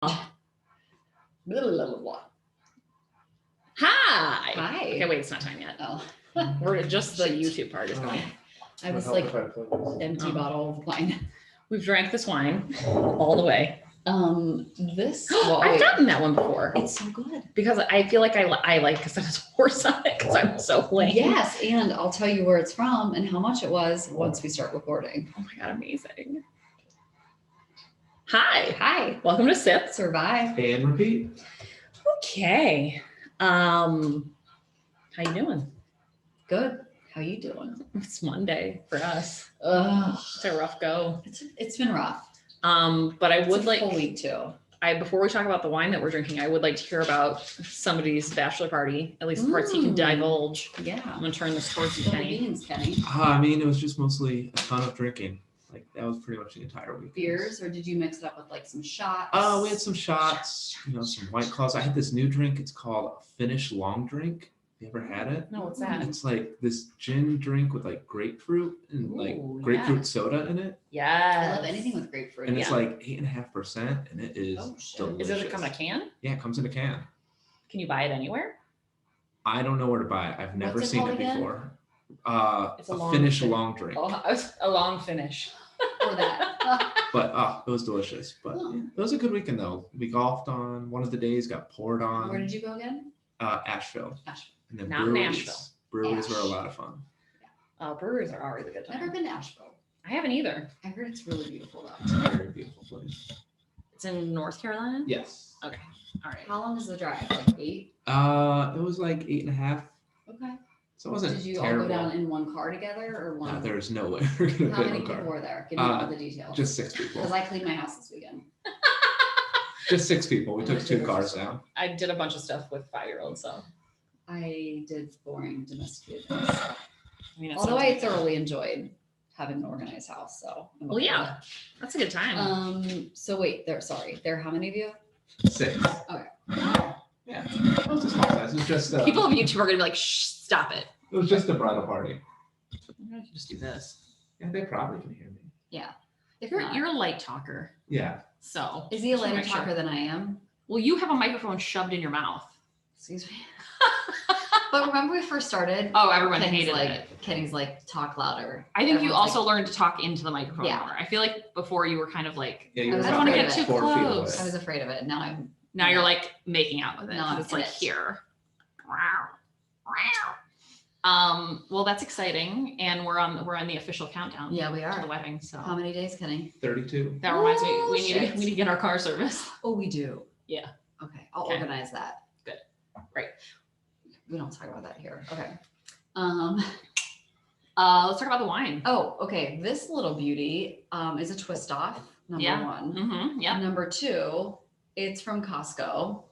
Blah, blah, blah, blah. Hi. Hi. Okay, wait, it's not time yet. Oh. We're just the YouTube part is going. I was like empty bottle of wine. We've drank this wine all the way. This I've gotten that one before. It's so good because I feel like I like because it has horse on it because I'm so lame. Yes, and I'll tell you where it's from and how much it was once we start recording. Oh my god, amazing! Hi, Hi, welcome to Sip, Survive, and repeat. Okay, how you doing? Good. How you doing? It's Monday for us. It's a rough go. It's been rough. But I would like a full week too. Before we talk about the wine that we're drinking, I would like to hear about somebody's bachelor party, at least the parts you can divulge. Yeah. I'm gonna turn this towards you, Kenny. I mean, it was just mostly a ton of drinking. Like that was pretty much the entire week. Beers, or did you mix it up with like some shots? We had some shots, some White Claws. I had this new drink. It's called a Finnish long drink. You ever had it? No, what's that? It's like this gin drink with like grapefruit and like grapefruit soda in it. Yeah. I love anything with grapefruit. And it's like 8.5%, and it is delicious. Does it come in a can? Yeah, it comes in a can. Can you buy it anywhere? I don't know where to buy it. I've never seen it before. It's a Finnish long drink. Oh, a long finish. For that. But it was delicious. But yeah, it was a good weekend though. We golfed on one of the days, got poured on. Where did you go again? Asheville. And then Not breweries. Nashville. Breweries were a lot of fun. Breweries are always a good time. Never been to Asheville. I haven't either. I heard it's really beautiful though. It's a very beautiful place. It's in North Carolina? Yes. Okay. All right. How long is the drive? Like 8? It was like 8.5. Okay. So it wasn't Did you terrible. all go down in one car together or one? There's no way we're gonna How fit many in a car. people were there? Give me all the details. Just 6 people. Because I cleaned my house this weekend. Just 6 people. We took 2 cars down. I did a bunch of stuff with 5-year-olds, so. I did boring domesticated things. I mean, Although I thoroughly enjoyed having an organized house, so. Well, yeah, that's a good time. So wait, there. How many of you? 6. Okay. Yeah. It was a small size. It was just. People on YouTube are gonna be like, shh, stop it. It was just a bridal party. I'm gonna just do this. Yeah, they probably can hear me. Yeah. If You're a light talker. Yeah. So. Is he a just wanna lighter make sure. talker than I am? Well, you have a microphone shoved in your mouth. Excuse me. But remember we first started? Oh, everyone hated like, it. Kenny's like, talk louder. I think you Everyone's also learned to talk into the microphone Yeah. more. I feel like before you were kind of like, Yeah, I you were don't wanna about get too 4 feet away. close. I was afraid of it. now you're like making out with it. No, I'm It's in like it. here. Well, that's exciting, and we're on the official countdown. Yeah, we to are. the wedding. So How many days, Kenny? 32. that reminds me, Oh, we need shit. to get our car service. Oh, we do. Yeah. Okay, I'll Okay. organize that. Good. Great. We don't talk about that here. Okay. Let's talk about the wine. Oh, okay. This little beauty is a twist off. Number Yeah. 1. Mm-hmm. Yeah. Number 2, it's from Costco.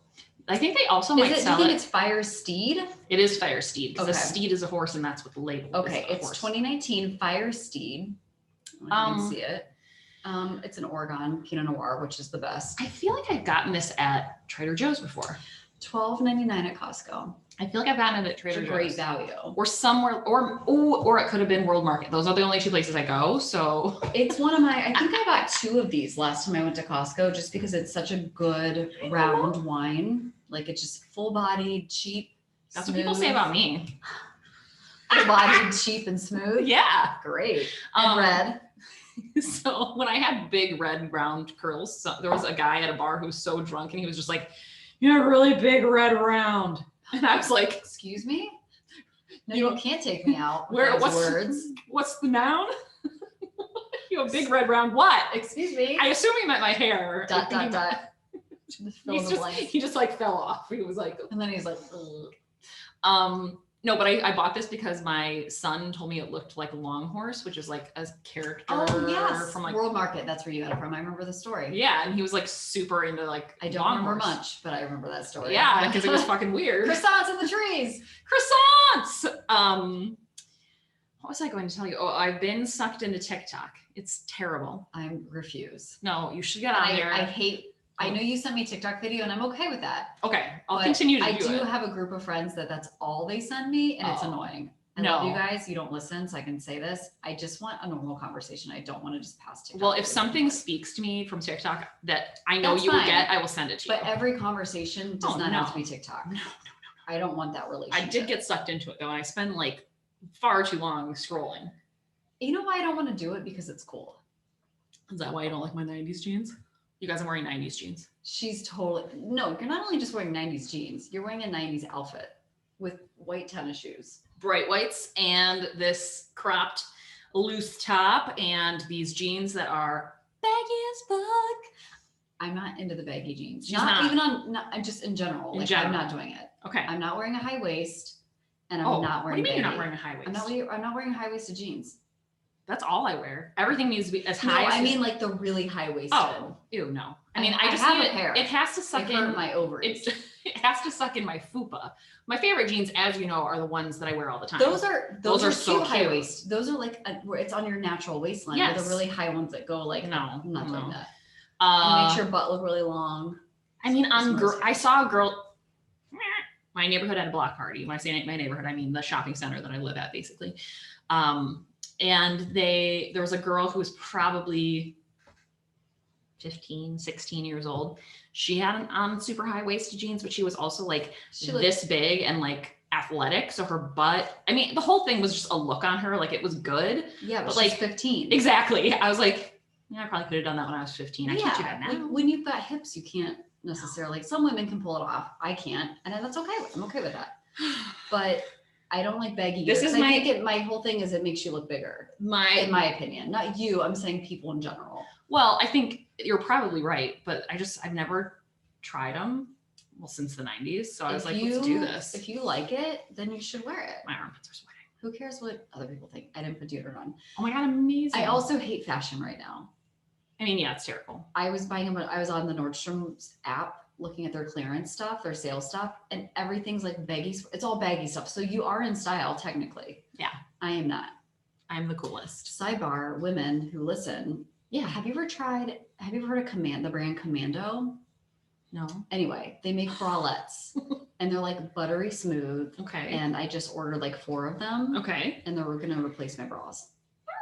I think they also might Do you sell think it. it's Fire Steed? It is Fire Steed because Okay. a steed is a horse, and that's what the label is. Okay, a it's horse. 2019 Fire Steed. You can see it. It's an Oregon Pinot Noir, which is the best. I feel like I've gotten this at Trader Joe's before. $12.99 at Costco. I feel like I've gotten it at It's Trader a Joe's. great value. Or somewhere, or it could have been World Market. Those are the only 2 places I go. So It's one of my, I think I bought 2 of these last time I went to Costco just because it's such a good round wine. Like it's just full bodied, cheap. that's what people say about me. Full bodied, cheap and smooth. Yeah. Great. And red. So when I had big red round curls, there was a guy at a bar who was so drunk, and he was just like, "You have really big red round," and I was like, Excuse me? No, You- you can't take me out with "Where? those What's words. what's the noun?" You have big red round. What? Excuse me. I assume he meant my hair. Dot, dot, dot. Fill in the blanks. He just like fell off. He was like, And then he's like, ugh. no, but I bought this because my son told me it looked like a long horse, which is like a character Oh, yes. from like, World Market. That's where you got it from. I remember the story. yeah. And he was like super into like, I don't long remember horse. much, but I remember that story. Yeah, because it was fucking weird. Croissants in the trees. Croissants. What was I going to tell you? Oh, I've been sucked into TikTok. It's terrible. I refuse. No, you should get on there. I know you sent me a TikTok video and I'm okay with that. Okay, I'll But continue to I do do it. have a group of friends that's all they send me and it's Oh. annoying. I love you No. guys. You don't listen, so I can say this. I just want a normal conversation. I don't want to just pass TikTok. Well, if something speaks to me from TikTok that I know That's you will fine. get, I will send it to you. But every conversation does Oh, not have to no. be TikTok. No, I don't want that I relationship. did get sucked into it though, and I spend like far too long scrolling. You know why I don't want to do it? Because it's cool. Is that why you don't like my 90s jeans? You guys are wearing 90s jeans. She's totally, no, you're not only just wearing 90s jeans, you're wearing a 90s outfit with white tennis shoes. Bright whites and this cropped loose top and these jeans that are baggy as fuck. I'm not into the baggy jeans. She's Not not. even on, not, I'm just in general. In Like general. I'm not doing it. Okay. I'm not wearing a high waist and I'm Oh, not what do wearing you mean you're not baggy. wearing a high waist? I'm not wearing high waisted jeans. That's all I wear. Everything needs to be as No, high as I mean like the really high waisted. oh, ew, no. I mean, I just have need a pair. it has to suck I in hurt my ovaries. it has to suck in my fupa. My favorite jeans, as you know, are the ones that I wear all the time. Those are so cute high cute. waist. Those are like where it's on your natural waistline. Yes. They're the really high ones that go like No, I'm not doing no. that. It Uh, makes your butt look really long. I mean, It's I saw a girl. My neighborhood had a block party. When I say my neighborhood, I mean the shopping center that I live at, basically. And there was a girl who was probably 15, 16 years old. She had on super high waisted jeans, but she was also like She looked- this big and like athletic. So her butt, I mean, the whole thing was just a look on her. Like it was good. Yeah, but but, she's like, 15. Exactly. I was like, yeah, I probably could have done that when I was 15. I can't do that now. like when you've got hips, you can't necessarily. Some women can pull it off. I can't, and that's okay. I'm okay with that. But I don't like baggy. This gear, is 'cause I my- think my whole thing is it makes you look bigger, in my opinion. Not you. I'm saying people in general. Well, I think you're probably right, but I've never tried them. Well, since the 90s. So I was like, let's do this. If you like it, then you should wear it. My armpits are sweating. Who cares what other people think? I didn't put deodorant on. Oh my God, amazing. I also hate fashion right now. I mean, yeah, it's terrible. I was buying them. I was on the Nordstrom's app looking at their clearance stuff, their sales stuff, and everything's like baggy. It's all baggy stuff. So you are in style technically. Yeah. I am not. I'm the coolest. Sidebar, women who listen. Yeah. Have you ever heard of the brand Commando? No. Anyway, they make bralettes and they're like buttery smooth. Okay. And I just ordered like 4 of them Okay. and they're gonna replace my bras.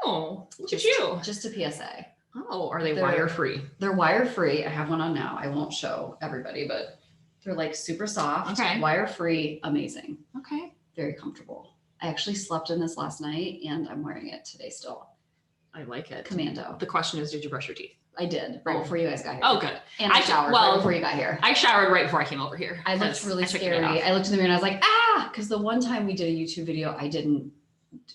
Oh, look at Just- you. Just a PSA. Oh, are they They're- wire free? They're wire free. I have one on now. I won't show everybody, but they're like super soft, Okay. wire free, amazing, Okay. very comfortable. I actually slept in this last night and I'm wearing it today still. I like it. Commando. The question is, did you brush your teeth? I did right Oh. before you guys got here. Oh, good. And I showered right before you got here. I showered right before I came over here. I looked 'cause really I took it scary. off. I looked in the mirror and I was like, ah, because the one time we did a YouTube video,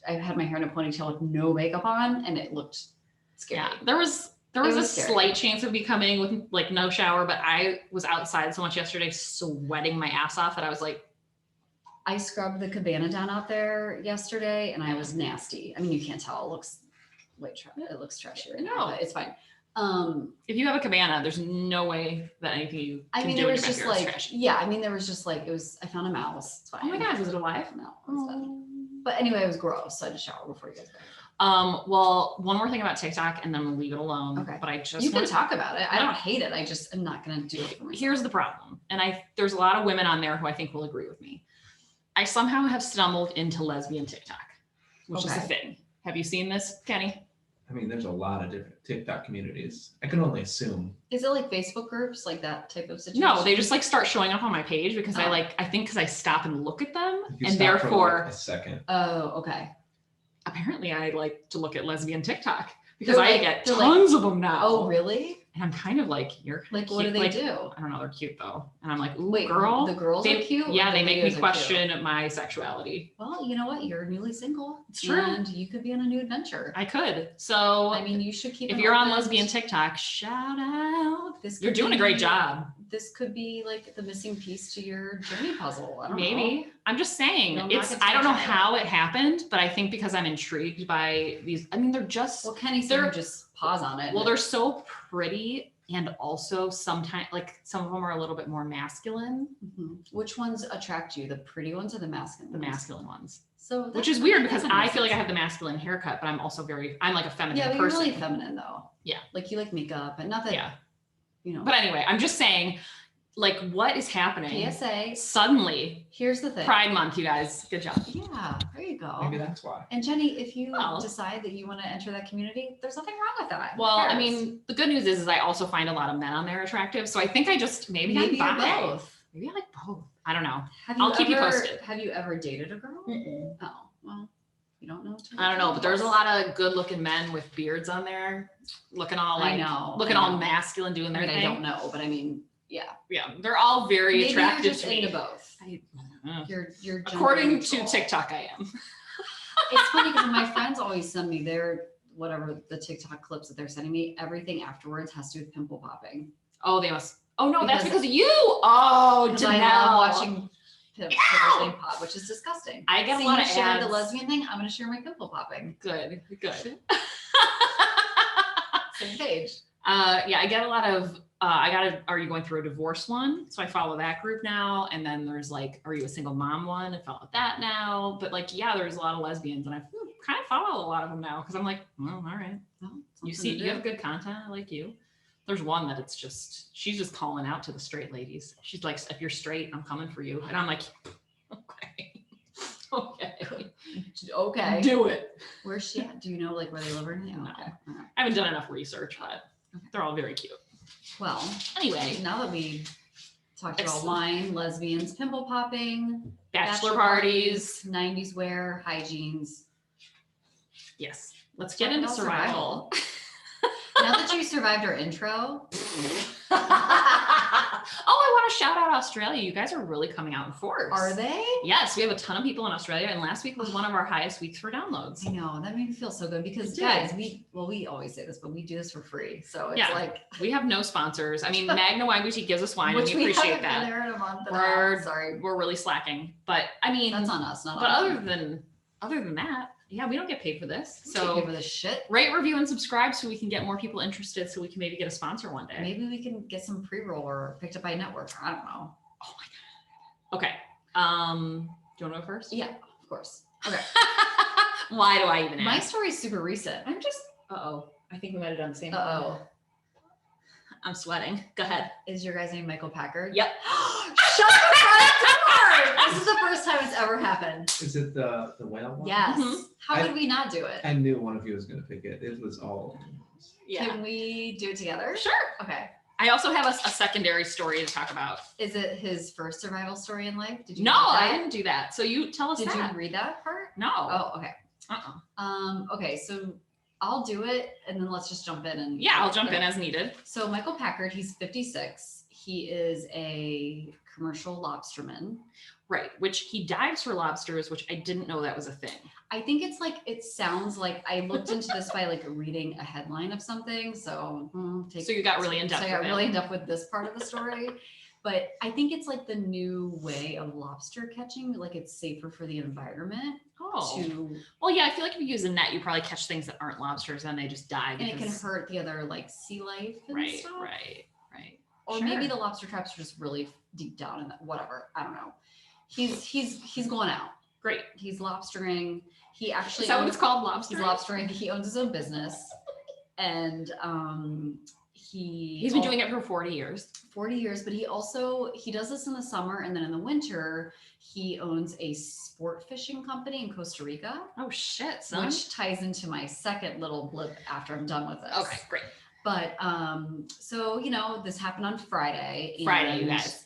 I had my hair in a ponytail with no makeup on and it looked scary. Yeah, there was a scary. slight chance of me coming with like no shower, but I was outside so much yesterday sweating my ass off that I was like, I scrubbed the cabana down out there yesterday and I was nasty. I mean, you can't tell. It looks it looks trashy right now, No. but it's fine. if you have a cabana, there's no way that anything you I can mean, do there in was your just backyard is like, trashy. yeah, I mean, there was just like, I found a mouse. It's fine. Oh my God, was it alive? No, it was fine. But anyway, it was gross. So I had to shower before you guys got here. Well, one more thing about TikTok and then we'll leave it alone. Okay. But I just You can want talk about it. I don't hate it. I just am not going to do it for myself. here's the problem. And there's a lot of women on there who I think will agree with me. I somehow have stumbled into lesbian TikTok, which is a Okay. thing. Have you seen this, Kenny? I mean, there's a lot of different TikTok communities. I can only assume. Is it like Facebook groups, like that type of situation? No, they just like start showing up on my page because Oh. I think because I stop and look at them If you and stop for, therefore like, a second. Oh, okay. apparently I like to look at lesbian TikTok because They're I like- get they're like- tons of them now. Oh, really? And I'm kind of like, you're Like, what do cute. they Like, do? I don't know, they're cute though. And I'm like, ooh, Wait, girl. the girls they, are cute? or Yeah, the they make videos me are cute? question my sexuality. Well, you know what? You're newly single. It's true. And you could be on a new adventure. I could. So I mean, you should keep if an you're on open- lesbian TikTok, shout out. This You're could doing a great be- job. This could be like the missing piece to your journey puzzle. I don't know. Maybe. I'm just saying, You'll knock it's it to I don't the know top. how it happened, but I think because I'm intrigued by these, I mean, they're just Well, Kenny said They're- you just pause on it. well, they're so pretty and also sometimes like some of them are a little bit more masculine, Mhm. Which ones attract you? The pretty ones or the masculine? the ones? masculine ones. So Which that's- is weird that because kinda I makes feel like I sense. have the masculine haircut, but I'm also I'm like a feminine Yeah, but you're person. really feminine though. Yeah. Like you like makeup and not that, Yeah. you know. But anyway, I'm just saying Like, what is happening? PSA. Suddenly, Here's the thing. Pride Month, you guys. Good job. Yeah, there you go. Maybe that's why. And Jenny, if you Well. decide that you want to enter that community, there's nothing wrong with that. Who Well, I cares? mean, the good news is I also find a lot of men on there attractive. So I think I just maybe maybe I'm you're bi. both. Maybe I like both. I don't know. Have I'll keep you ever- posted. Have you ever dated a girl? Mm-mm. Oh, well, you don't know. till I don't you know, but there's a lot of good-looking men with beards on there, looking all I like, know. looking I all know. masculine, doing I their mean, thing. I don't know, but I mean, yeah. Yeah, they're all very Maybe attractive you're just to me. into both. You're According gender to neutral. TikTok, I am. It's funny because my friends always send me their whatever the TikTok clips that they're sending me. Everything afterwards has to do with pimple popping. Oh, they must. Oh no, that's Because- because of you. Oh, Because I Denel. love watching pimples getting pop, which is disgusting. I get See, a lot you of shared the ads. lesbian thing. I'm going to share my pimple popping. Good. Same page. Yeah, I get a lot of. Are you going through a divorce one? So I follow that group now, and then there's like, are you a single mom one? I follow that now. But like, yeah, there's a lot of lesbians, and I kind of follow a lot of them now because I'm like, well, all right. Well, You something see, to you do. have good content. I like you. There's one that it's just, she's just calling out to the straight ladies. She's like, if you're straight, I'm coming for you. And I'm like, okay, okay, Okay. do it. Where's she at? Do you know like where they live or anything? No. Okay. All right. I haven't done enough research, but they're all very cute. Well, Anyway, now that we talked about Excellent. wine, lesbians, pimple popping, bachelor parties. 90s wear, hygienes. Yes. Let's get Talk into about survival. Now that you survived our intro, Oh, I want to shout out Australia. You guys are really coming out in force. are they? Yes, we have a ton of people in Australia, and last week was one of our highest weeks for downloads. I know, that made me feel so good because It did. guys, we always say this, but we do this for free. So it's Yeah. like, We have no sponsors. I mean, Magna Wine Boutique gives us wine, which and we appreciate haven't been that. there in a month and a We're- half. Sorry. We're really slacking, but I mean, That's on us, not but on other than that, yeah, we don't get paid for this. so So for this shit. rate, review, and subscribe so we can get more people interested, so we can maybe get a sponsor one day. Maybe we can get some pre-roll or picked up by a network. I don't know. Oh my god. Okay. Do you want to go first? Yeah, of course. Okay. Why do I even My ask? story is super recent. I'm just. Uh-oh. I think we might have done the same. Uh-oh. I'm sweating. Go ahead. Is your guy's name Michael Packard? Yep. Shut the front door! This is the first time it's ever happened. Is it the whale one? Yes. Mhm. How I- could we not do it? I knew one of you was gonna pick it. It was all. Yeah. Can we do it together? Sure. Okay. I also have a secondary story to talk about. Is it his first survival story in life? Did you No, read I that? didn't do that. So you tell us Did that. you read that part? No. Oh, okay. Uh-uh. Okay, so I'll do it and then let's just jump in and Yeah, I'll jump in Okay. as needed. So Michael Packard, he's 56. He is a commercial lobsterman. Right. Which he dives for lobsters, which I didn't know that was a thing. I think it's like, it sounds like I looked into this by like reading a headline of something. So, So you got really in depth So I got with it. really in depth with this part of the story. But I think it's like the new way of lobster catching. Like it's safer for the environment Oh. to, Well, yeah, I feel like if you use a net, you probably catch things that aren't lobsters and they just die. and it can because- hurt the other like sea life and Right, stuff. right. Or maybe Sure. the lobster traps are just really deep down in that, whatever. I don't know. He's going out. Great. He's lobstering. He actually Is that what owns- it's called? Lobster? He's lobstering. He owns his own business, and He's been doing it for 40 years. 40 years. But he does this in the summer, and then in the winter he owns a sport fishing company in Costa Rica, Oh shit, son. which ties into my second little blip after I'm done with this. Okay, great. But so this happened on Friday. Friday, you and guys.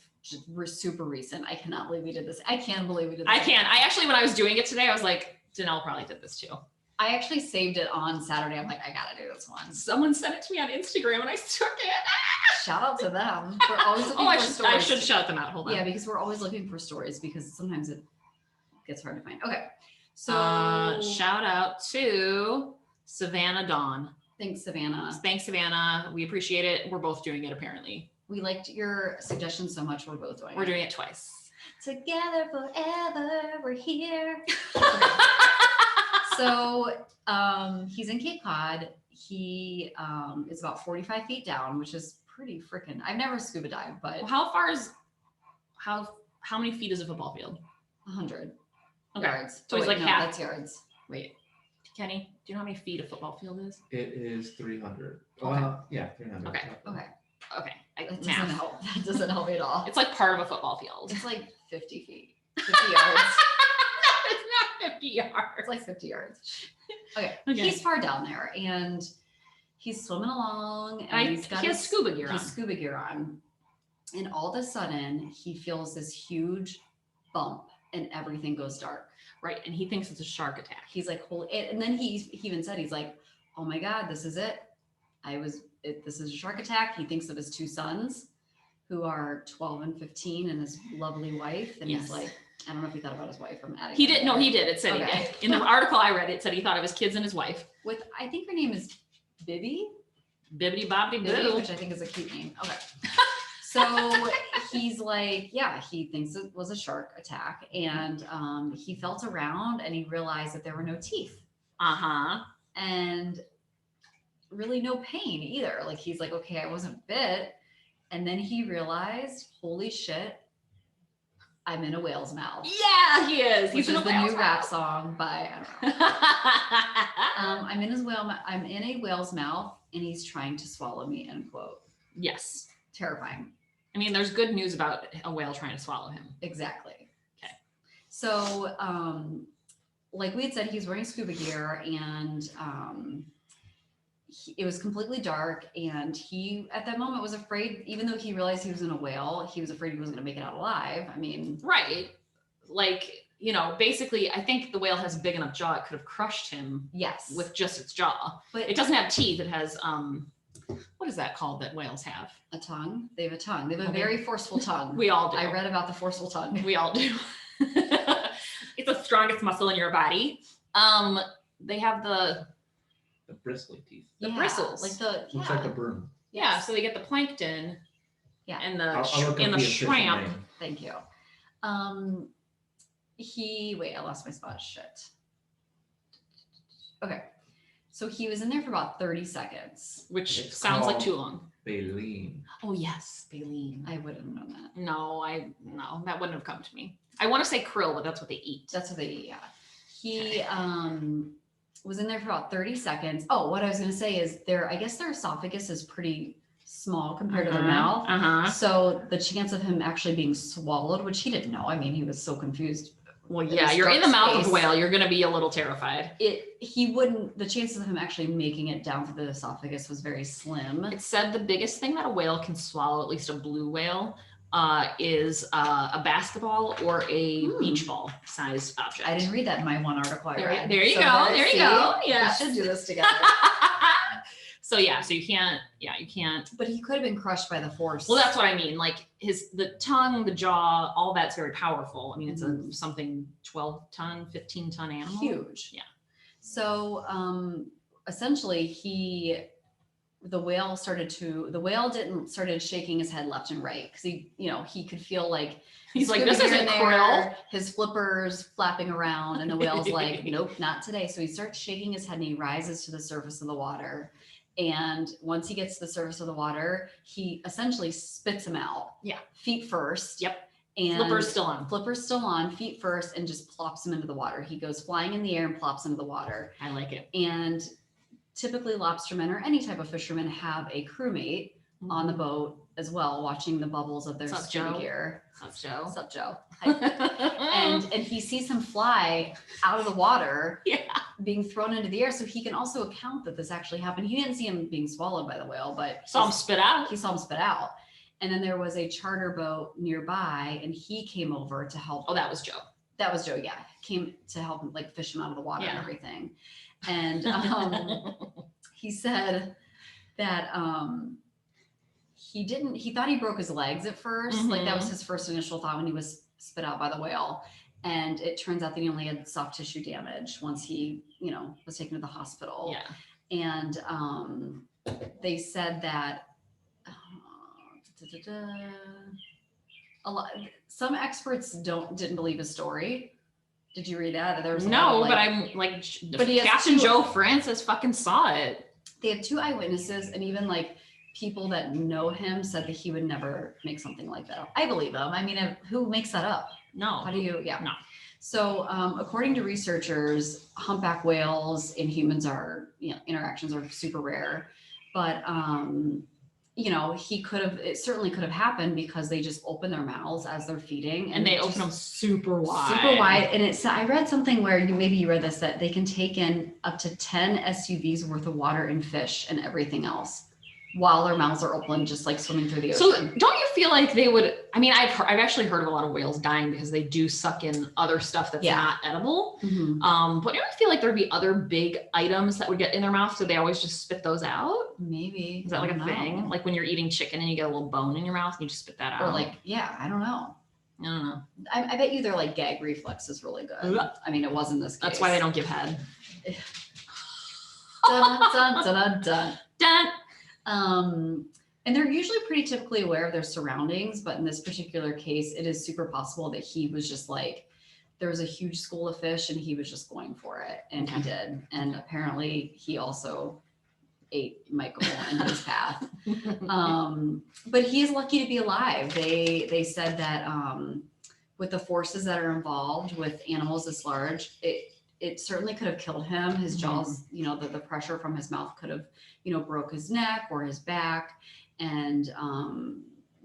We're super recent. I cannot believe we did this. I can't believe we did this. I can. I actually, when I was doing it today, I was like, Denel probably did this too. I actually saved it on Saturday. I'm like, I gotta do this one. Someone sent it to me on Instagram and I took it. Shout out to them. We're always looking Oh, I for should, stories. I should shout them out. Hold on. Yeah, because we're always looking for stories because sometimes it gets hard to find. Okay. So Shout out to Savannah Dawn. thanks, Savannah. Thanks, Savannah. We appreciate it. We're both doing it apparently. We liked your suggestion so much. We're both doing We're it. doing it twice. Together forever. We're here. So he's in Cape Cod. He is about 45 feet down, which is pretty freaking. I've never scuba dived, but Well, how far is how many feet is a football field? 100 Okay. yards. So he's wait, like no, half- that's yards. Wait, Kenny, do you know how many feet a football field is? It is 300. Okay. Yeah, 300. Okay. Okay. Okay. That doesn't Math. help. That doesn't help me at all. It's like part of a football field. It's like 50 feet, 50 yards. No, it's not 50 yards. It's like 50 yards. Okay. Okay. He's far down there and he's swimming along and he's got he has scuba gear on. his scuba gear on. And all of a sudden he feels this huge bump and everything goes dark. Right. And he thinks it's a shark attack. He's like, holy, and then he even said, he's like, oh my God, this is it. This is a shark attack. He thinks of his two sons who are 12 and 15 and his lovely wife. And Yes. he's like, I don't know if he thought about his wife. I'm adding He that did. No, there. he did. It said he Okay. did. In the article I read, it said he thought of his kids and his wife. With, I think her name is Bibby. Bibbidi bobbidi Bibby, boo. which I think is a cute name. Okay. So he's like, yeah, he thinks it was a shark attack. And he felt around and he realized that there were no teeth Uh-huh. and really no pain either. Like he's like, okay, I wasn't bit. And then he realized, holy shit, I'm in a whale's mouth. Yeah, he is. Which He's in is a the whale's new rap mouth. song by, I don't know. I'm in a whale's mouth and he's trying to swallow me, end quote. Yes. Terrifying. I mean, there's good news about a whale trying to swallow him. Exactly. Okay. So, like we had said, he's wearing scuba gear and it was completely dark. And he, at that moment, was afraid, even though he realized he was in a whale, he was afraid he wasn't going to make it out alive. I mean, Right. Like, you know, basically, I think the whale has a big enough jaw, it could have crushed him yes. with just its jaw. But It doesn't have teeth. It has, what is that called that whales have? a tongue. They have a tongue. They have a Okay. very forceful tongue. We all do. I read about the forceful tongue. We all do. It's the strongest muscle in your body. They have the bristly teeth. The bristles. Like the, Looks like a broom. yeah, so they get the plankton. Yeah. And the I'll look up and the official shrimp. name. Thank you. Wait, I lost my spot. Shit. Okay. So he was in there for about 30 seconds. Which It's sounds like called- too long. Baleen. Oh yes, baleen. I wouldn't have known that. No, that wouldn't have come to me. I want to say krill, but that's what they eat. That's what they eat, yeah. He was in there for about 30 seconds. Oh, what I was gonna say is I guess their esophagus is pretty small compared to their mouth. Uh-huh. So the chance of him actually being swallowed, which he didn't know. I mean, he was so confused. Well, It yeah, was you're in the dark mouth of a space. whale. You're going to be a little terrified. The chances of him actually making it down through the esophagus was very slim. It said the biggest thing that a whale can swallow, at least a blue whale, is a basketball or a beach ball sized object. I didn't read that in my one article I read. There you So go. there- There you see? go. Yeah. We should do this together. So you can't. But he could have been crushed by the force. Well, that's what I mean. Like the tongue, the jaw, all that's very powerful. I mean, it's a something 12 ton, 15 ton animal. huge. Yeah. So essentially the whale started shaking his head left and right because he could feel like He's like, scuba this gear isn't in krill. there, his flippers flapping around, and the whale's like, nope, not today. So he starts shaking his head and he rises to the surface of the water. And once he gets to the surface of the water, he essentially spits him out. Yeah. Feet first. Yep. And Flipper's still on. Flipper's still on, feet first, and just plops him into the water. He goes flying in the air and plops into the water. I like it. And typically lobstermen or any type of fishermen have a crewmate on the boat as well, watching the bubbles of their What's up, scuba Joe? gear. What's Joe? What's up, Joe? And he sees him fly out of the water, Yeah. being thrown into the air. So he can also account that this actually happened. He didn't see him being swallowed by the whale, but Saw him spit out. he saw him spit out. And then there was a charter boat nearby, and he came over to help. Oh, that was Joe. That was Joe, yeah. Came to help him, like, fish him out of the water and Yeah. everything. And he said that he thought he broke his legs at first. Like that was his first initial thought when he was spit out by the whale. And it turns out that he only had soft tissue damage once he, was taken to the hospital. Yeah. And they said that some experts didn't believe his story. Did you read that? There was a lot No, of, but I'm like, But he has Captain two- Joe Francis fucking saw it. They have 2 eyewitnesses, and even like people that know him said that he would never make something like that up. I believe him. I mean, who makes that up? No. How do you? Yeah. No. So, according to researchers, humpback whales and humans interactions are super rare, but you know, it certainly could have happened because they just open their mouths as they're feeding. And they just open them super wide. Super wide. And I read something where maybe you read this, that they can take in up to 10 SUVs worth of water and fish and everything else while their mouths are open, just like swimming through the ocean. So don't you feel like they would, I mean, I've actually heard of a lot of whales dying because they do suck in other stuff that's not edible. Mhm. But don't you feel like there'd be other big items that would get in their mouth? So they always just spit those out? Maybe. Is that like a thing? Like when you're eating chicken and you get a little bone in your mouth and you just spit that out? Or like, yeah, I don't know. I don't know. I bet you their like gag reflex is really good. Ugh. I mean, it was in this case. That's why they don't give head. Dun, dun, dun, dun, Dun. dun. And they're usually pretty typically aware of their surroundings, but in this particular case, it is super possible that he was just like, there was a huge school of fish and he was just going for it, and he did. And apparently he also ate Michael in his path. But he is lucky to be alive. They said that with the forces that are involved with animals this large, it certainly could have killed him. His jaws, you know, the pressure from his mouth could have, you know, broke his neck or his back. And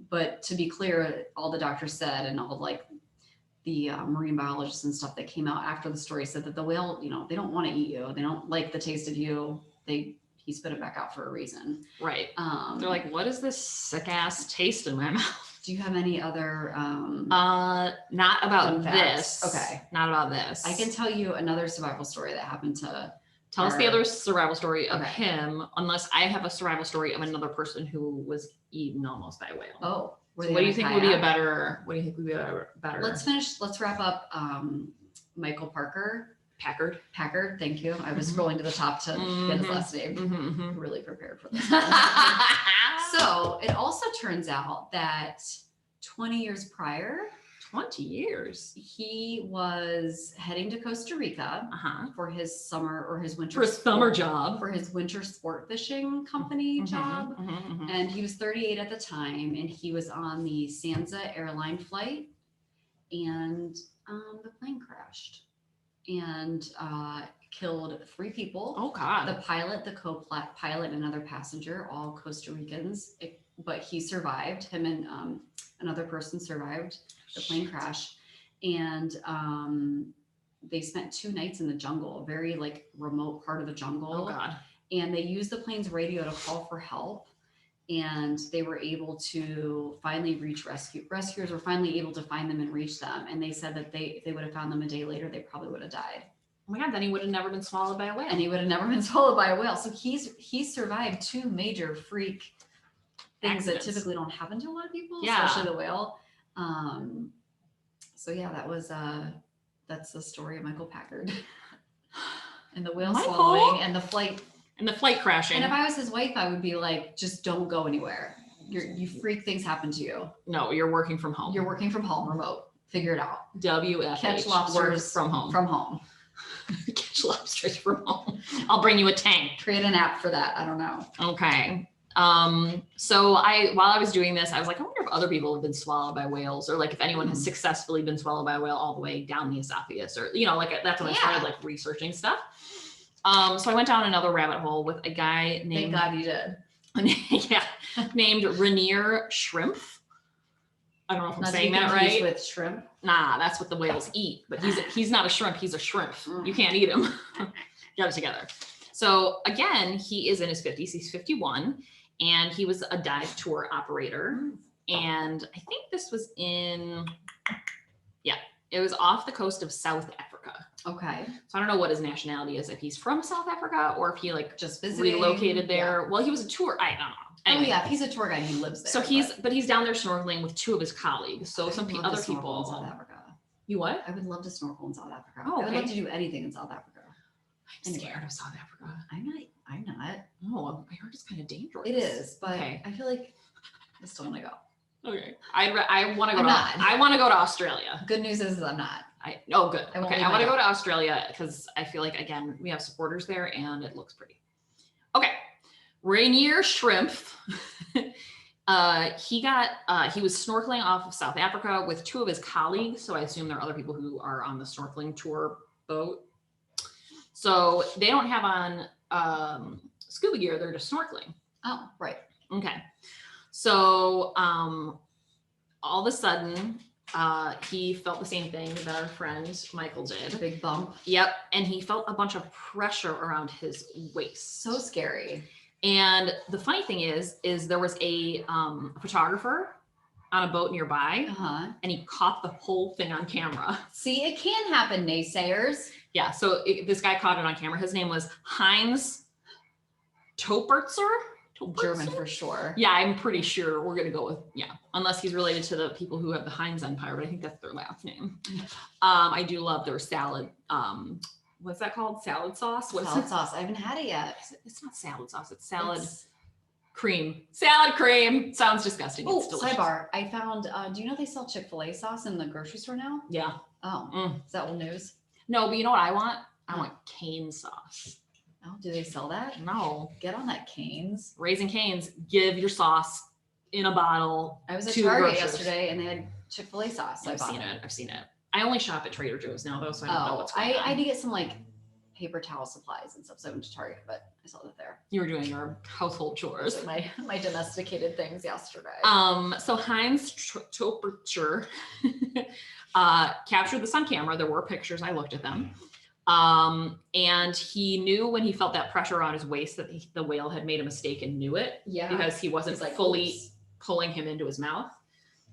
but to be clear, all the doctors said, and all like the marine biologists and stuff that came out after the story, said that the whale, you know, they don't want to eat you. They don't like the taste of you. He spit it back out for a reason. Right. They're like, what is this sick ass taste in my mouth? Do you have any other not about fun facts? this. Okay. Not about this. I can tell you another survival story that happened to Tell us the other survival story of Okay. him, unless I have a survival story of another person who was eaten almost by a whale. oh were So they what do in you think would be a kayak? better? What do you think would be a better? Let's wrap up Michael Packard. Packard, thank you. I was Mhm. scrolling to the top to get his Mhm. last name. Mm-hmm, Really prepared for this. mm-hmm. So it also turns out that 20 years prior, 20 years. he was heading to Costa Rica Uh-huh. for his summer or his winter For a summer sport- job. for his winter sport fishing company job. Mhm, mhm, mhm. And he was 38 at the time, and he was on the Sansa airline flight, and the plane crashed and killed 3 people. Oh God. The pilot, the co-pilot, and another passenger, all Costa Ricans, but he survived. Him and another person survived the plane crash, and they spent 2 nights in the jungle, a very like remote part of the jungle. Oh God. And they used the plane's radio to call for help, and they were able to finally reach rescuers were finally able to find them and reach them. And they said that if they would have found them a day later, they probably would have died. Oh my God. Then he would have never been swallowed by a whale. And he would have never been swallowed by a whale. So he's survived 2 major freak things Accidents. that typically don't happen to a lot of people, Yeah. especially the whale. So yeah, that's the story of Michael Packard and the whale Michael? swallowing and the flight. And the flight crashing. And if I was his wife, I would be like, just don't go anywhere. You freak things happen to you. No, you're working from home. You're working from home, remote. Figure it out. WFH. Catch Work lobsters from home. From home. Catch lobsters from home. I'll bring you a tank. Create an app for that. I don't know. Okay. So while I was doing this, I was like, I wonder if other people have been swallowed by whales, or like if anyone has successfully been swallowed by a whale all the way down the esophagus, or, you know, like that's when I started like researching stuff. So I went down another rabbit hole with a guy named, Thank God you did. named Rainier Shrimp. I don't know if I'm Not to saying be that confused right. with shrimp. Nah, that's what the whales eat, but he's not a shrimp. He's a shrimp. You can't eat him. Get it together. So again, he is in his 50s. He's 51, and he was a dive tour operator. And I think this was it was off the coast of South Africa. Okay. So I don't know what his nationality is, if he's from South Africa or if he like Just visiting. relocated there. Well, he was a tour. I don't know. Anyway. Oh yeah, if he's a tour guide, he lives there. So he's down there snorkeling with 2 of his colleagues. So some other other people in people. South Africa. You what? I would love to snorkel in South Africa. Oh, I would love okay. to do anything in South Africa. I'm scared of South Africa. I'm not. Oh, I heard it's kind of dangerous. It is, but Okay. I feel like I still want to go. Okay. I want to go. I'm not. I want to go to Australia. Good news is I'm not. Oh, good. I won't Okay. leave I want to my go to Australia because I feel like, again, we have supporters there and it looks pretty. Okay. Rainier Shrimp. He was snorkeling off of South Africa with 2 of his colleagues. So I assume there are other people who are on the snorkeling tour boat. So they don't have on scuba gear. They're just snorkeling. Oh, right. Okay. So all of a sudden, he felt the same thing that our friend Michael did. Big bump. Yep. And he felt a bunch of pressure around his waist. So scary. And the funny thing is there was a photographer on a boat nearby, and he caught the whole thing on camera. See, it can happen, naysayers. Yeah. So this guy caught it on camera. His name was Heinz Topertzer. German for sure. Yeah, I'm pretty sure we're gonna go with unless he's related to the people who have the Heinz Empire, but I think that's their last name. I do love their salad. What's that called? Salad sauce? What Salad sauce. I haven't had it yet. It's not salad sauce. It's salad cream. Salad cream. Sounds disgusting. Oh, It's delicious. sidebar. I found. Do you know they sell Chick-fil-A sauce in the grocery store now? Yeah. Oh, is that old news? No, but you know what I want? I want cane sauce. Oh, do they sell that? No. Get on that, Cane's. Raising Cane's, give your sauce in a bottle. I was at to Target grocers. yesterday and they had Chick-fil-A sauce. So I've seen it. I've seen it. I only shop at Trader Joe's now though, so I don't know what's going on. I had to get some like paper towel supplies and stuff. So I went to Target, but I saw that there. You were doing your household chores. Those are my domesticated things yesterday. So Heinz Topercher captured this on camera. There were pictures. I looked at them. And he knew when he felt that pressure on his waist that the whale had made a mistake and knew it Yeah. because he wasn't He's like, fully "Oops." pulling him into his mouth.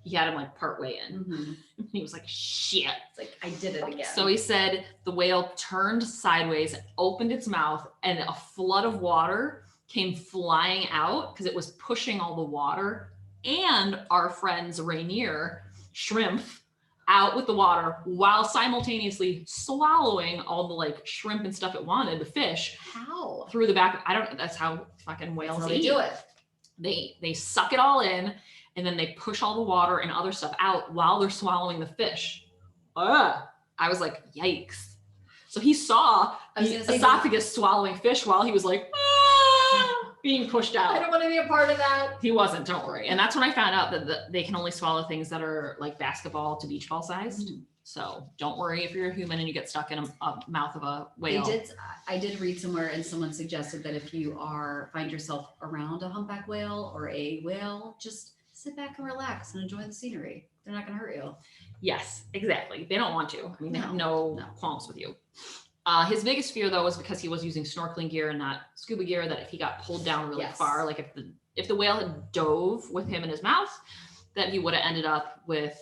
He had him like part way in. Mhm. He was like, shit. It's like, I did it again. So he said the whale turned sideways, opened its mouth, and a flood of water came flying out because it was pushing all the water and our friend's Rainier shrimp out with the water while simultaneously swallowing all the like shrimp and stuff it wanted, the fish, How? through the back. That's how fucking whales That's how they eat. do it. They suck it all in and then they push all the water and other stuff out while they're swallowing the fish. I was like, yikes. So he saw I was the gonna say, esophagus swallowing fish while he was like being pushed I out. don't want to be a part of that. He wasn't, don't worry. And that's when I found out that they can only swallow things that are like basketball to beach ball sized. So don't worry if you're a human and you get stuck in a mouth of a whale. I did read somewhere and someone suggested that if you find yourself around a humpback whale or a whale, just sit back and relax and enjoy the scenery. They're not going to hurt you. Yes, exactly. They don't want to. I mean, they have No. no qualms with you. His biggest fear though was because he was using snorkeling gear and not scuba gear, that if he got pulled down really Yes. far, like if the whale had dove with him in his mouth, that he would have ended up with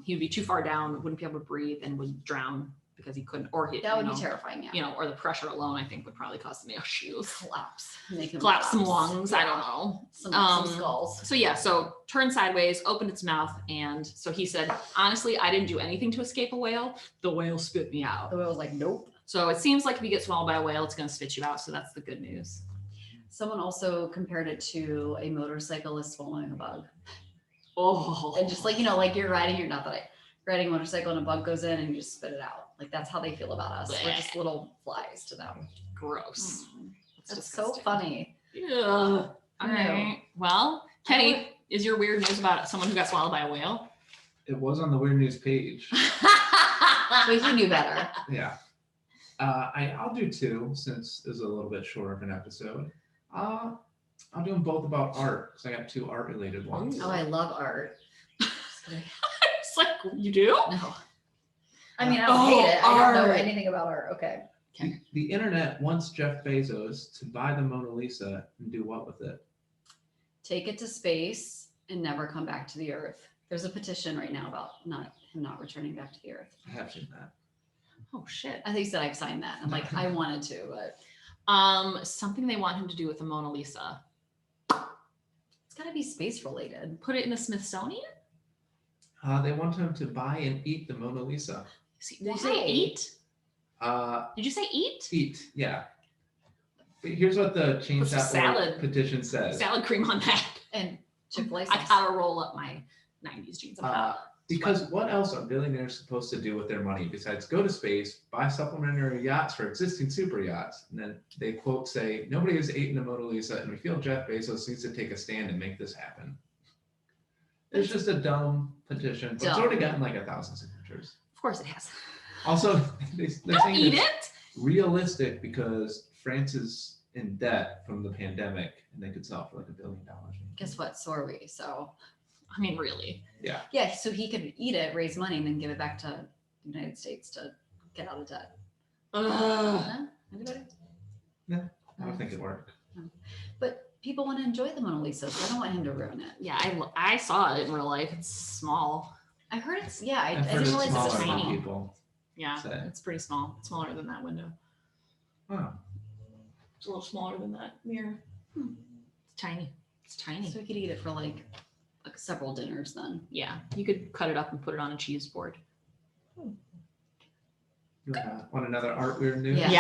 he would be too far down, wouldn't be able to breathe, and would drown because he couldn't, or he That would be terrifying. Yeah. or the pressure alone I think would probably cause some issues. Collapse. Make him Collapse some lungs. I don't Yeah. know. Some skulls. So yeah, so turned sideways, opened its mouth, and so he said, honestly, I didn't do anything to escape a whale. The whale spit me out. The whale was like, nope. So it seems like if you get swallowed by a whale, it's going to spit you out. So that's the good news. Someone also compared it to a motorcyclist swallowing a bug. Oh, And just like, like you're riding riding a motorcycle and a bug goes in and you just spit it out. Like that's how they feel about us. We're just little flies to them. gross. That's disgusting. so funny. Yeah. All right. Well, Kenny, is your weird news about someone who got swallowed by a whale? It was on the Weird News page. But he knew better. Yeah. I'll do two since this is a little bit shorter of an episode. I'll do them both about art because I got two art related ones. Oh, I love art. Just kidding. It's like, you do? No. I mean, I don't hate it. I don't know art. anything about art. Okay. The internet wants Jeff Bezos to buy the Mona Lisa and do what with it? Take it to space and never come back to the earth. There's a petition right now about him not returning back to the earth. I have seen that. Oh, shit. I think he said I've signed that. I'm like, I wanted to, but Something they want him to do with the Mona Lisa. it's got to be space related. Put it in the Smithsonian? They want him to buy and eat the Mona Lisa. Did you say Why? eat? Did you say eat? Eat, yeah. But here's what the Put change some that salad. petition says. Salad cream on that. And Chick-fil-A I sauce. gotta roll up my 90s jeans. Because what else are billionaires supposed to do with their money besides go to space, buy supplementary yachts for existing super yachts? And then they quote say, nobody has eaten the Mona Lisa and we feel Jeff Bezos needs to take a stand and make this happen. It's just a dumb petition, but it's Dumb. already gotten like 1,000 signatures. Of course it has. Also, they're Don't saying eat it's it. realistic because France is in debt from the pandemic, and they could sell it for like $1 billion. Guess what? So are we. So I mean, really. yeah, so he could eat it, raise money, and then give it back to the United States to get out of debt. Huh? Anybody? I don't think it worked. But people want to enjoy the Mona Lisa, so I don't want him to ruin it. Yeah, I saw it in real life. It's small. I heard it's, yeah, I I've heard didn't it's realize it was smaller than tiny. people Yeah, say. it's pretty small. It's smaller than that window. Wow. It's a little smaller than that mirror. It's tiny. It's tiny. So we could eat it for like several dinners then. Yeah, you could cut it up and put it on a cheese board. You want another art weird news? Yes.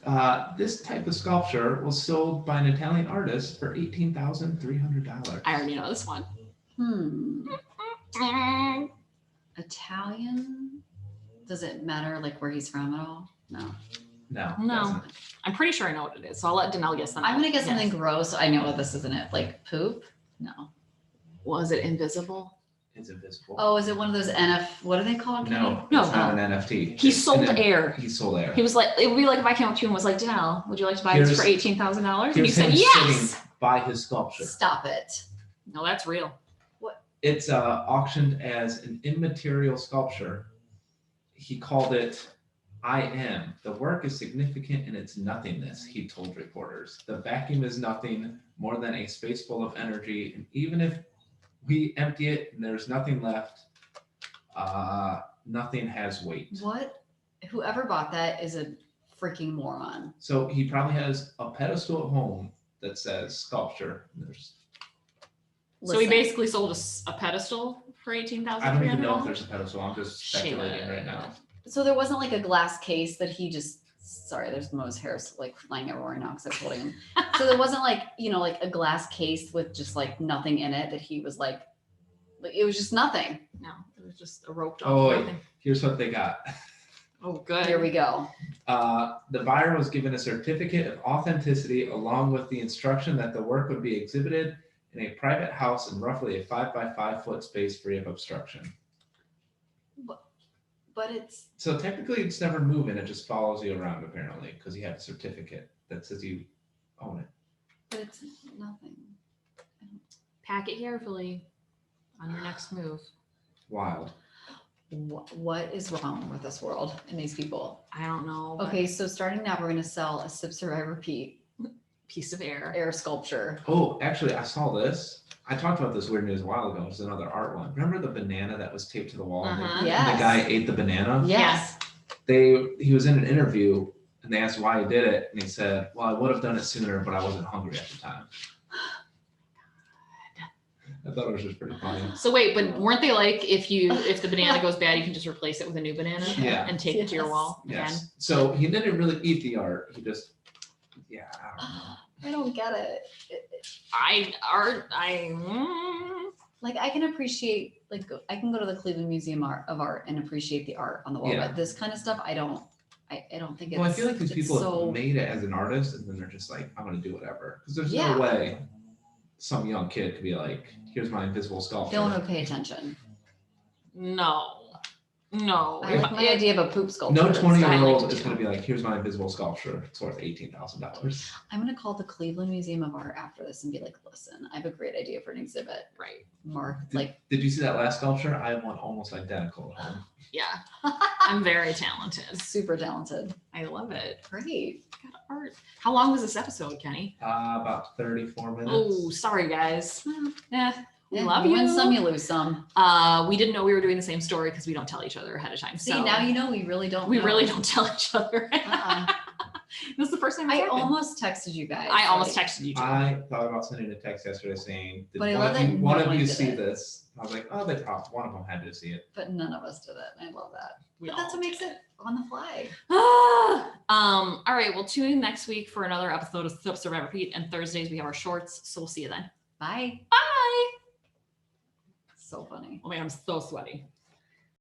Yeah, This type of sculpture was sold by an Italian artist for $18,300. I already know this one. Italian? Does it matter like where he's from at all? No. No. it No. doesn't. I'm pretty sure I know what it is, so I'll let Denel guess. I'm gonna guess something gross. I know what this isn't it. Like poop? No. Was it invisible? It's invisible. Oh, is it one of those what are they called? No, No. it's not an NFT. He It's sold an- air. He sold air. He was like, it would be like if I came up to you and was like, Denel, would you like to buy this Here's- for $18,000? And you Here's said him yes. sitting by his sculpture. Stop it. No, that's real. It's auctioned as an immaterial sculpture. He called it I Am. The work is significant in its nothingness, he told reporters. The vacuum is nothing more than a space full of energy. And even if we empty it and there's nothing left, nothing has weight. What? Whoever bought that is a freaking moron. So he probably has a pedestal at home that says sculpture. There's, So he Listen, basically sold a pedestal for $18,300. I don't even know if there's a pedestal. I'm just speculating right now. So there wasn't like a glass case that he just, sorry, there's Mo's hair like flying everywhere now because I'm holding him. So there wasn't like, like a glass case with just like nothing in it that he was like it was just nothing. No, it was just a roped Oh, off wait. nothing. Here's what they got. Oh, good. Here we go. The buyer was given a certificate of authenticity along with the instruction that the work would be exhibited in a private house in roughly a 5 by 5 foot space free of obstruction. But it's So technically it's never moving, it just follows you around apparently, because you have a certificate that says you own it. but it's nothing. Pack it carefully on your next move. Wild. What is wrong with this world and these people? I don't know. but Okay, so starting now, we're gonna sell a Sip Survive Repeat Piece of air. air sculpture. Oh, actually I saw this. I talked about this weird news a while ago. It's another art one. Remember the banana that was taped to the wall? And Uh-huh. the Yes. guy ate the banana? Yes. He was in an interview and they asked why he did it. And he said, well, I would have done it sooner, but I wasn't hungry at the time. I thought it was just pretty funny. So wait, but weren't they like if the banana goes bad, you can just replace it with a new banana Yeah. and take it to your Yes. wall again? Yes. So he didn't really eat the art. He just, yeah, I don't know. I don't get it. Like I can appreciate, like I can go to the Cleveland Museum of Art and appreciate the art on the wall, Yeah. but this kind of stuff, I don't think it's. Well, I feel like these it's people so, have made it as an artist and then they're just like, I'm going to do whatever. Because there's Yeah. no way some young kid could be like, here's my invisible sculpture. They want to pay attention. No. I like my idea of a poop sculpture. No It's 20-year-old stylish. is going to be like, here's my invisible sculpture. It's worth $18,000. I'm gonna call the Cleveland Museum of Art after this and be like, listen, I have a great idea for an exhibit. Right. Mark, like, Did you see that last sculpture? I have one almost identical at home. Yeah. I'm very talented. super talented. I love it. Great. Got art. How long was this episode, Kenny? About 34 minutes. Oh, sorry guys. We love you you. win some, you lose some. We didn't know we were doing the same story because we don't tell each other ahead of time. See, so now you know we really don't. we know. really don't tell each other. Uh-uh. This is the first time I it's happened. almost texted you guys. I almost like, texted you too. I thought about sending a text yesterday saying, did But I one love of that you, no one of one you did see it. this? I was like, oh, they probably, one of them had to see it. but none of us did it. And I love that. We But that's all what makes did. it on the fly. All right. Well, tune in next week for another episode of Sip Survive Repeat. And Thursdays we have our shorts. So we'll see you then. Bye. Bye. So funny. Oh man, I'm so sweaty.